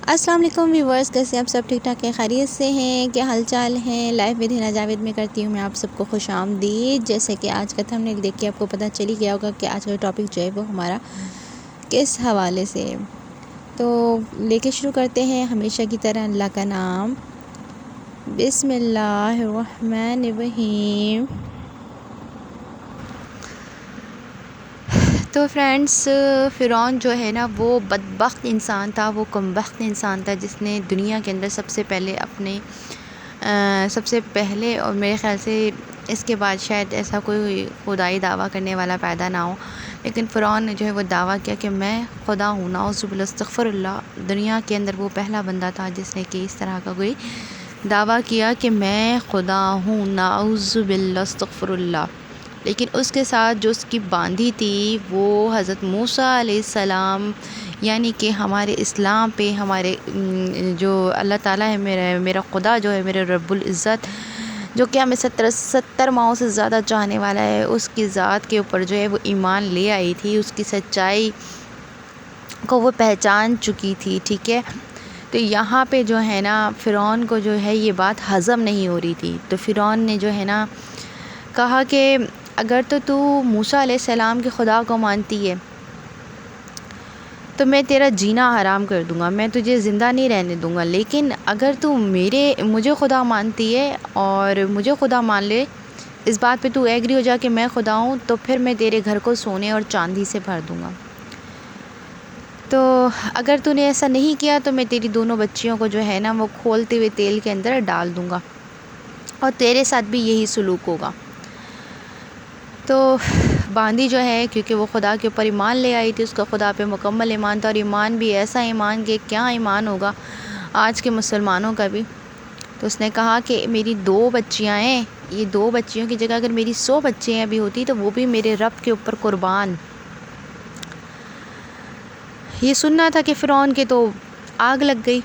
السلام علیکم ویورز، کیسے آپ سب ٹھیک ٹھاک ہیں، خیریت سے ہیں؟ کیا حال چال ہیں؟ لائف ود ہنا جاوید میں کرتی ہوں میں آپ سب کو خوش آمدید۔ جیسے کہ آج کا تھمبنیل دیکھ کے آپ کو پتہ چل ہی گیا ہوگا کہ آج کا ٹاپک جو ہے وہ ہمارا کس حوالے سے ہے۔ تو لے کے شروع کرتے ہیں ہمیشہ کی طرح اللہ کا نام، بسم اللہ الرحمن الرحیم۔ تو فرینڈس، فرعون جو ہے نا وہ بدبخت انسان تھا، وہ کمبخت انسان تھا، جس نے دنیا کے اندر سب سے پہلے اور میرے خیال سے اس کے بعد شاید ایسا کوئی خدائی دعویٰ کرنے والا پیدا نہ ہو، لیکن فرعون نے جو ہے وہ دعویٰ کیا کہ میں خدا ہوں، نعوذ باللہ استغفر اللہ۔ دنیا کے اندر وہ پہلا بندہ تھا جس نے کہ اس طرح کا کوئی دعویٰ کیا کہ میں خدا ہوں، نعوذ باللہ استغفر اللہ۔ لیکن اس کے ساتھ جو اس کی باندھی تھی وہ حضرت موسیٰ علیہ السلام، یعنی کہ ہمارے اسلام پہ ہمارے جو اللہ تعالیٰ ہے، میرا خدا جو ہے، میرے رب العزت، جو کہ ہمیں 70 ماہوں سے زیادہ چاہنے والا ہے، اس کی ذات کے اوپر جو ہے وہ ایمان لے آئی تھی، اس کی سچائی کو وہ پہچان چکی تھی، ٹھیک ہے۔ تو یہاں پہ جو ہے نا فرعون کو جو ہے یہ بات ہضم نہیں ہو رہی تھی، تو فرعون نے جو ہے نا کہا کہ اگر تو موسیٰ علیہ السلام کے خدا کو مانتی ہے تو میں تیرا جینا حرام کر دوں گا، میں تجھے زندہ نہیں رہنے دوں گا، لیکن اگر تو مجھے خدا مانتی ہے اور مجھے خدا مان لے، اس بات پہ تو ایگری ہو جا کہ میں خدا ہوں، تو پھر میں تیرے گھر کو سونے اور چاندی سے بھر دوں گا۔ تو اگر تو نے ایسا نہیں کیا تو میں تیری دونوں بچیوں کو جو ہے نا وہ کھولتے ہوئے تیل کے اندر ڈال دوں گا، اور تیرے ساتھ بھی یہی سلوک ہوگا۔ تو باندی جو ہے، کیونکہ وہ خدا کے اوپر ایمان لے آئی تھی، اس کا خدا پہ مکمل ایمان تھا، اور ایمان بھی ایسا ایمان کہ کیا ایمان ہوگا آج کے مسلمانوں کا بھی۔ تو اس نے کہا کہ میری 2 بچیاں ہیں، یہ 2 بچیوں کی جگہ اگر میری 100 بچیاں بھی ہوتی تو وہ بھی میرے رب کے اوپر قربان۔ یہ سننا تھا کہ فرعون کے تو آگ لگ گئی۔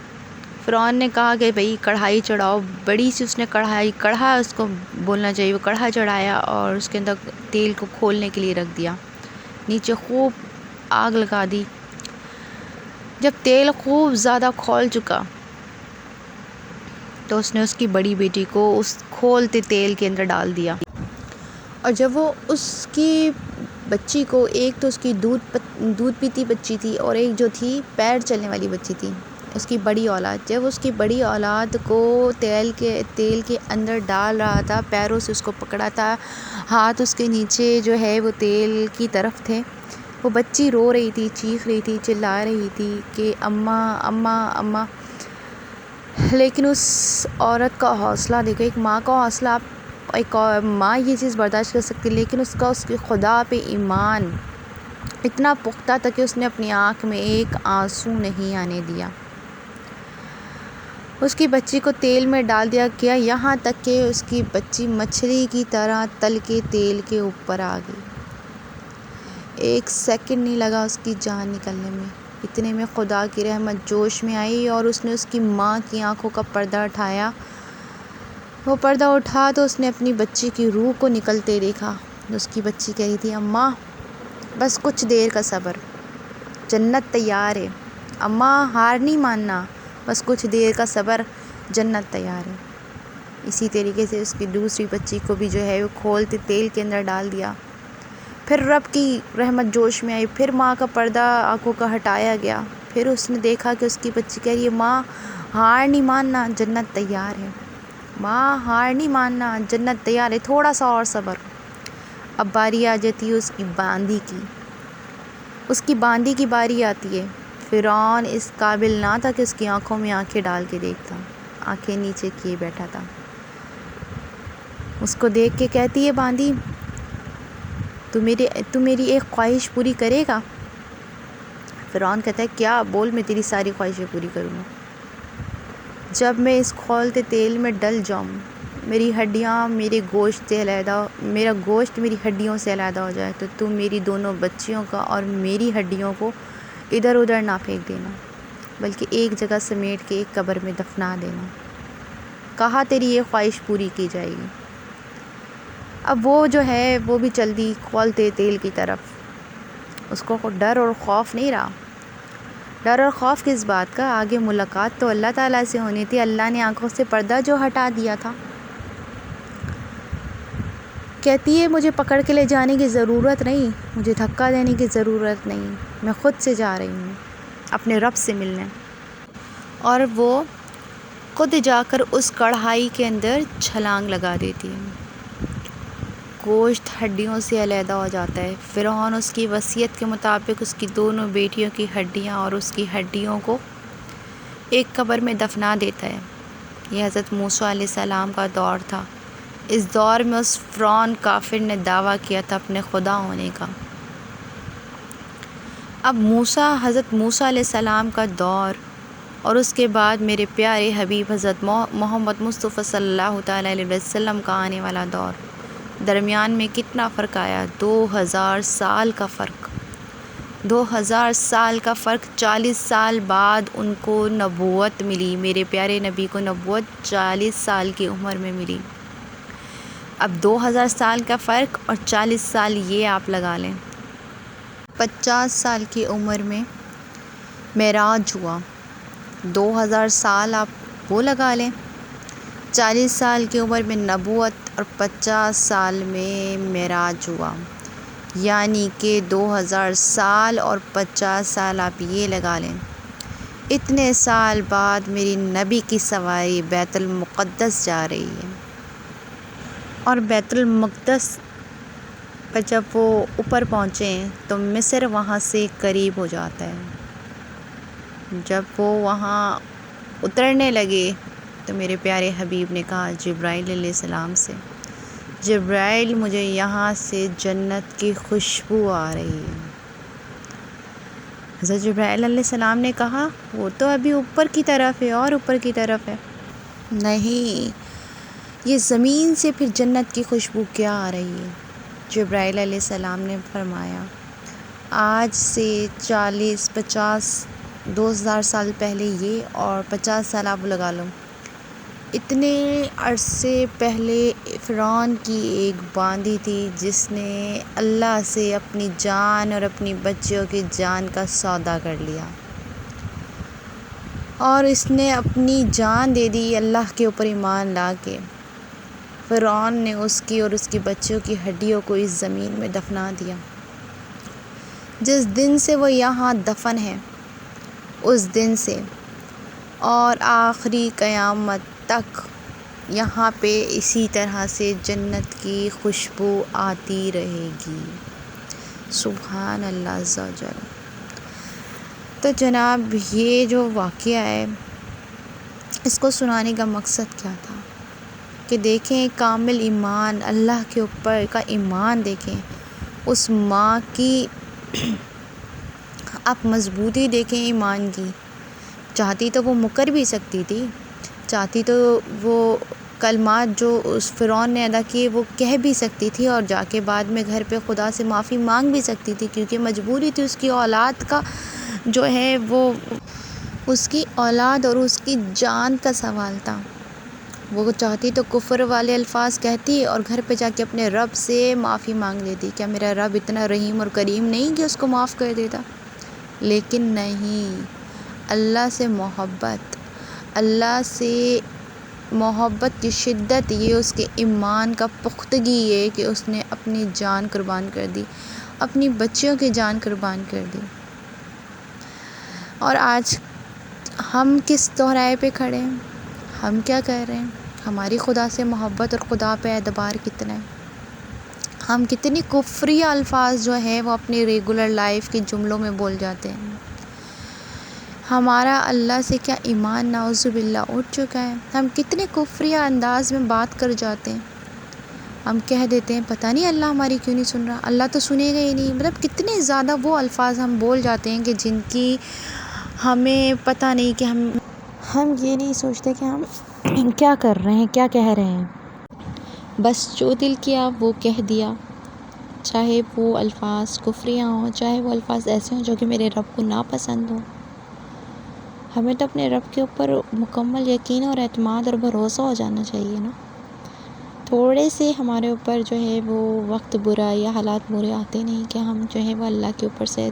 فرعون نے کہا کہ بھئی کڑھائی چڑھاؤ، بڑی سی اس نے کڑھا اس کو بولنا چاہیے، وہ کڑھا چڑھایا اور اس کے اندر تیل کو کھولنے کے لیے رکھ دیا، نیچے خوب آگ لگا دی۔ جب تیل خوب زیادہ کھول چکا تو اس نے اس کی بڑی بیٹی کو اس کھولتے تیل کے اندر ڈال دیا، اور جب وہ اس کی بچی کو، ایک تو اس کی دودھ پیتی بچی تھی اور ایک جو تھی پیر چلنے والی بچی تھی، اس کی بڑی اولاد، جب اس کی بڑی اولاد کو تیل کے اندر ڈال رہا تھا، پیروں سے اس کو پکڑا تھا، ہاتھ اس کے نیچے جو ہے وہ تیل کی طرف تھے، وہ بچی رو رہی تھی، چیخ رہی تھی، چلا رہی تھی کہ اماں اماں اماں۔ لیکن اس عورت کا حوصلہ دیکھو، ایک ماں کا حوصلہ، ایک ماں یہ چیز برداشت کر سکتی، لیکن اس کے خدا پہ ایمان اتنا پختہ تھا کہ اس نے اپنی آنکھ میں ایک آنسو نہیں آنے دیا۔ اس کی بچی کو تیل میں ڈال دیا گیا، یہاں تک کہ اس کی بچی مچھلی کی طرح تل کے تیل کے اوپر آ گئی۔ 1 سیکنڈ نہیں لگا اس کی جان نکلنے میں، اتنے میں خدا کی رحمت جوش میں آئی اور اس نے اس کی ماں کی آنکھوں کا پردہ اٹھایا۔ وہ پردہ اٹھا تو اس نے اپنی بچی کی روح کو نکلتے دیکھا۔ اس کی بچی کہہ رہی تھی، اماں بس کچھ دیر کا صبر، جنت تیار ہے، اماں ہار نہیں ماننا، بس کچھ دیر کا صبر، جنت تیار ہے۔ اسی طریقے سے اس کی دوسری بچی کو بھی جو ہے وہ کھولتے تیل کے اندر ڈال دیا۔ پھر رب کی رحمت جوش میں آئی، پھر ماں کا پردہ آنکھوں کا ہٹایا گیا، پھر اس نے دیکھا کہ اس کی بچی کہہ رہی ہے، ماں ہار نہیں ماننا، جنت تیار ہے، ماں ہار نہیں ماننا، جنت تیار ہے، تھوڑا سا اور صبر۔ اب باری آ جاتی ہے اس کی باندی کی، اس کی باندی کی باری آتی ہے۔ فرعون اس قابل نہ تھا کہ اس کی آنکھوں میں آنکھیں ڈال کے دیکھتا، آنکھیں نیچے کیے بیٹھا تھا۔ اس کو دیکھ کے کہتی ہے باندی، تو میری ایک خواہش پوری کرے گا؟ فرعون کہتا ہے، کیا؟ بول، میں تیری ساری خواہشیں پوری کروں گا۔ جب میں اس کھولتے تیل میں ڈل جاؤں، میری ہڈیاں میرے گوشت سے علیحدہ، میرا گوشت میری ہڈیوں سے علیحدہ ہو جائے تو میری دونوں بچیوں کا اور میری ہڈیوں کو ادھر ادھر نہ پھینک دینا، بلکہ ایک جگہ سمیٹ کے ایک قبر میں دفنا دینا۔ کہا تیری یہ خواہش پوری کی جائے گی۔ اب وہ جو ہے وہ بھی چل دی کھولتے تیل کی طرف، اس کو ڈر اور خوف نہیں رہا، ڈر اور خوف کس بات کا؟ آگے ملاقات تو اللہ تعالیٰ سے ہونی تھی، اللہ نے آنکھوں سے پردہ جو ہٹا دیا تھا۔ کہتی ہے مجھے پکڑ کے لے جانے کی ضرورت نہیں، مجھے دھکا دینے کی ضرورت نہیں، میں خود سے جا رہی ہوں اپنے رب سے ملنے۔ اور وہ خود جا کر اس کڑھائی کے اندر چھلانگ لگا دیتی ہے، گوشت ہڈیوں سے علیحدہ ہو جاتا ہے۔ فرعون اس کی وصیت کے مطابق اس کی دونوں بیٹیوں کی ہڈیاں اور اس کی ہڈیوں کو ایک قبر میں دفنا دیتا ہے۔ یہ حضرت موسیٰ علیہ السلام کا دور تھا۔ اس دور میں اس فرعون کافر نے دعویٰ کیا تھا اپنے خدا ہونے کا۔ اب حضرت موسیٰ علیہ السلام کا دور اور اس کے بعد میرے پیارے حبیب حضرت محمد مصطفیٰ صلی اللہ تعالیٰ علیہ وسلم کا آنے والا دور، درمیان میں کتنا فرق آیا؟ 2000 سال کا فرق، 2000 سال کا فرق۔ 40 سال بعد ان کو نبوت ملی، میرے پیارے نبی کو نبوت 40 سال کی عمر میں ملی۔ اب 2000 سال کا فرق اور 40 سال یہ آپ لگا لیں، 50 سال کی عمر میں معراج ہوا۔ 2000 سال آپ وہ لگا لیں، 40 سال کی عمر میں نبوت اور 50 سال میں معراج ہوا، یعنی کہ 2000 سال اور 50 سال آپ یہ لگا لیں۔ اتنے سال بعد میری نبی کی سواری بیت المقدس جا رہی ہے، اور بیت المقدس پر جب وہ اوپر پہنچے تو مصر وہاں سے قریب ہو جاتا ہے۔ جب وہ وہاں اترنے لگے تو میرے پیارے حبیب نے کہا جبرائیل علیہ السلام سے، جبرائیل مجھے یہاں سے جنت کی خوشبو آ رہی ہے۔ حضرت جبرائیل علیہ السلام نے کہا وہ تو ابھی اوپر کی طرف ہے اور اوپر کی طرف ہے۔ نہیں، یہ زمین سے پھر جنت کی خوشبو کیا آ رہی ہے؟ جبرائیل علیہ السلام نے فرمایا آج سے 2000 سال پہلے یہ اور 50 سال آپ لگا لو، اتنے عرصے پہلے فرعون کی ایک باندی تھی جس نے اللہ سے اپنی جان اور اپنی بچیوں کی جان کا سودا کر لیا، اور اس نے اپنی جان دے دی اللہ کے اوپر ایمان لا کے۔ فرعون نے اس کی اور اس کی بچیوں کی ہڈیوں کو اس زمین میں دفنا دیا۔ جس دن سے وہ یہاں دفن ہے اس دن سے اور آخری قیامت تک یہاں پہ اسی طرح سے جنت کی خوشبو آتی رہے گی۔ سبحان اللہ عز و جل۔ تو جناب یہ جو واقعہ ہے اس کو سنانے کا مقصد کیا تھا کہ دیکھیں کامل ایمان، اللہ کے اوپر کا ایمان دیکھیں، اس ماں کی آپ مضبوطی دیکھیں ایمان کی۔ چاہتی تو وہ مکر بھی سکتی تھی، چاہتی تو وہ کلمات جو اس فرعون نے ادا کیے وہ کہہ بھی سکتی تھی اور جا کے بعد میں گھر پہ خدا سے معافی مانگ بھی سکتی تھی، کیونکہ مجبوری تھی، اس کی اولاد کا جو ہے وہ اس کی اولاد اور اس کی جان کا سوال تھا۔ وہ چاہتی تو کفر والے الفاظ کہتی اور گھر پہ جا کے اپنے رب سے معافی مانگ لیتی، کیا میرا رب اتنا رحیم اور کریم نہیں کہ اس کو معاف کر دیتا؟ لیکن نہیں، اللہ سے محبت کی شدت یہ اس کے ایمان کا پختگی ہے کہ اس نے اپنی جان قربان کر دی، اپنی بچیوں کی جان قربان کر دی۔ اور آج ہم کس دوہرائے پہ کھڑے ہیں؟ ہم کیا کہہ رہے ہیں؟ ہماری خدا سے محبت اور خدا پہ اعتبار کتنا ہے؟ ہم کتنی کفری الفاظ جو ہیں وہ اپنی ریگولر لائف کے جملوں میں بول جاتے ہیں۔ ہمارا اللہ سے کیا ایمان نعوذ باللہ اٹھ چکا ہے؟ ہم کتنے کفری انداز میں بات کر جاتے ہیں۔ ہم کہہ دیتے ہیں پتہ نہیں اللہ ہماری کیوں نہیں سن رہا، اللہ تو سنے گا ہی نہیں۔ مطلب کتنے زیادہ وہ الفاظ ہم بول جاتے ہیں کہ جن کی ہمیں پتہ نہیں کہ ہم یہ نہیں سوچتے کہ ہم کیا کر رہے ہیں، کیا کہہ رہے ہیں۔ بس جو دل کیا وہ کہہ دیا، چاہے وہ الفاظ کفریاں ہوں، چاہے وہ الفاظ ایسے ہوں جو کہ میرے رب کو ناپسند ہوں۔ ہمیں تو اپنے رب کے اوپر مکمل یقین اور اعتماد اور بھروسہ ہو جانا چاہیے نا۔ تھوڑے سے ہمارے اوپر جو ہے وہ وقت برا یا حالات برے آتے نہیں کہ ہم جو ہے وہ اللہ کے اوپر سے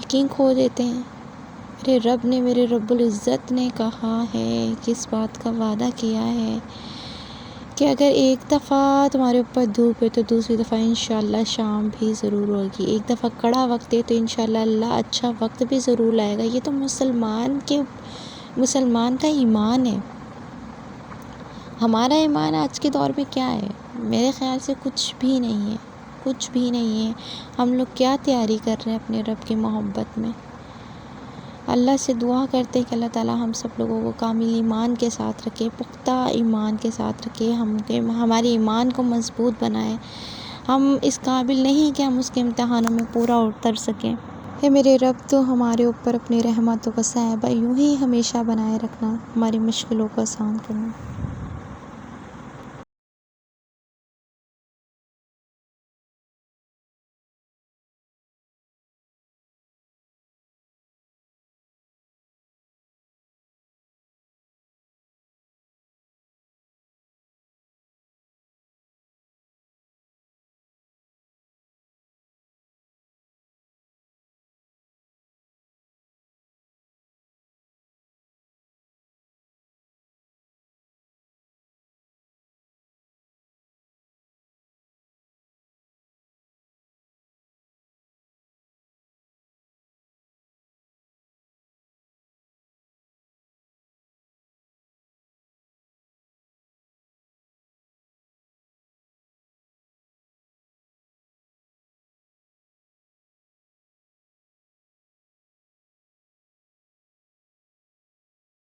یقین کھو دیتے ہیں، میرے رب نے، میرے رب العزت نے کہا ہے کہ اس بات کا وعدہ کیا ہے کہ اگر ایک دفعہ تمہارے اوپر دھوپ ہے تو دوسری دفعہ انشاءاللہ شام بھی ضرور ہوگی، ایک دفعہ کڑا وقت ہے تو انشاءاللہ اللہ اچھا وقت بھی ضرور لائے گا۔ یہ تو مسلمان کا ایمان ہے۔ ہمارا ایمان آج کے دور میں کیا ہے؟ میرے خیال سے کچھ بھی نہیں ہے، کچھ بھی نہیں ہے۔ ہم لوگ کیا تیاری کر رہے ہیں اپنے رب کی محبت میں؟ اللہ سے دعا کرتے ہیں کہ اللہ تعالیٰ ہم سب لوگوں کو کامل ایمان کے ساتھ رکھے، پختہ ایمان کے ساتھ رکھے، ہمارے ایمان کو مضبوط بنائے۔ ہم اس قابل نہیں کہ ہم اس کے امتحانوں میں پورا اتر سکیں۔ اے میرے رب، تو ہمارے اوپر اپنی رحمتوں کا سایہ یوں ہی ہمیشہ بنائے رکھنا، ہماری مشکلوں کو آسان کرنا۔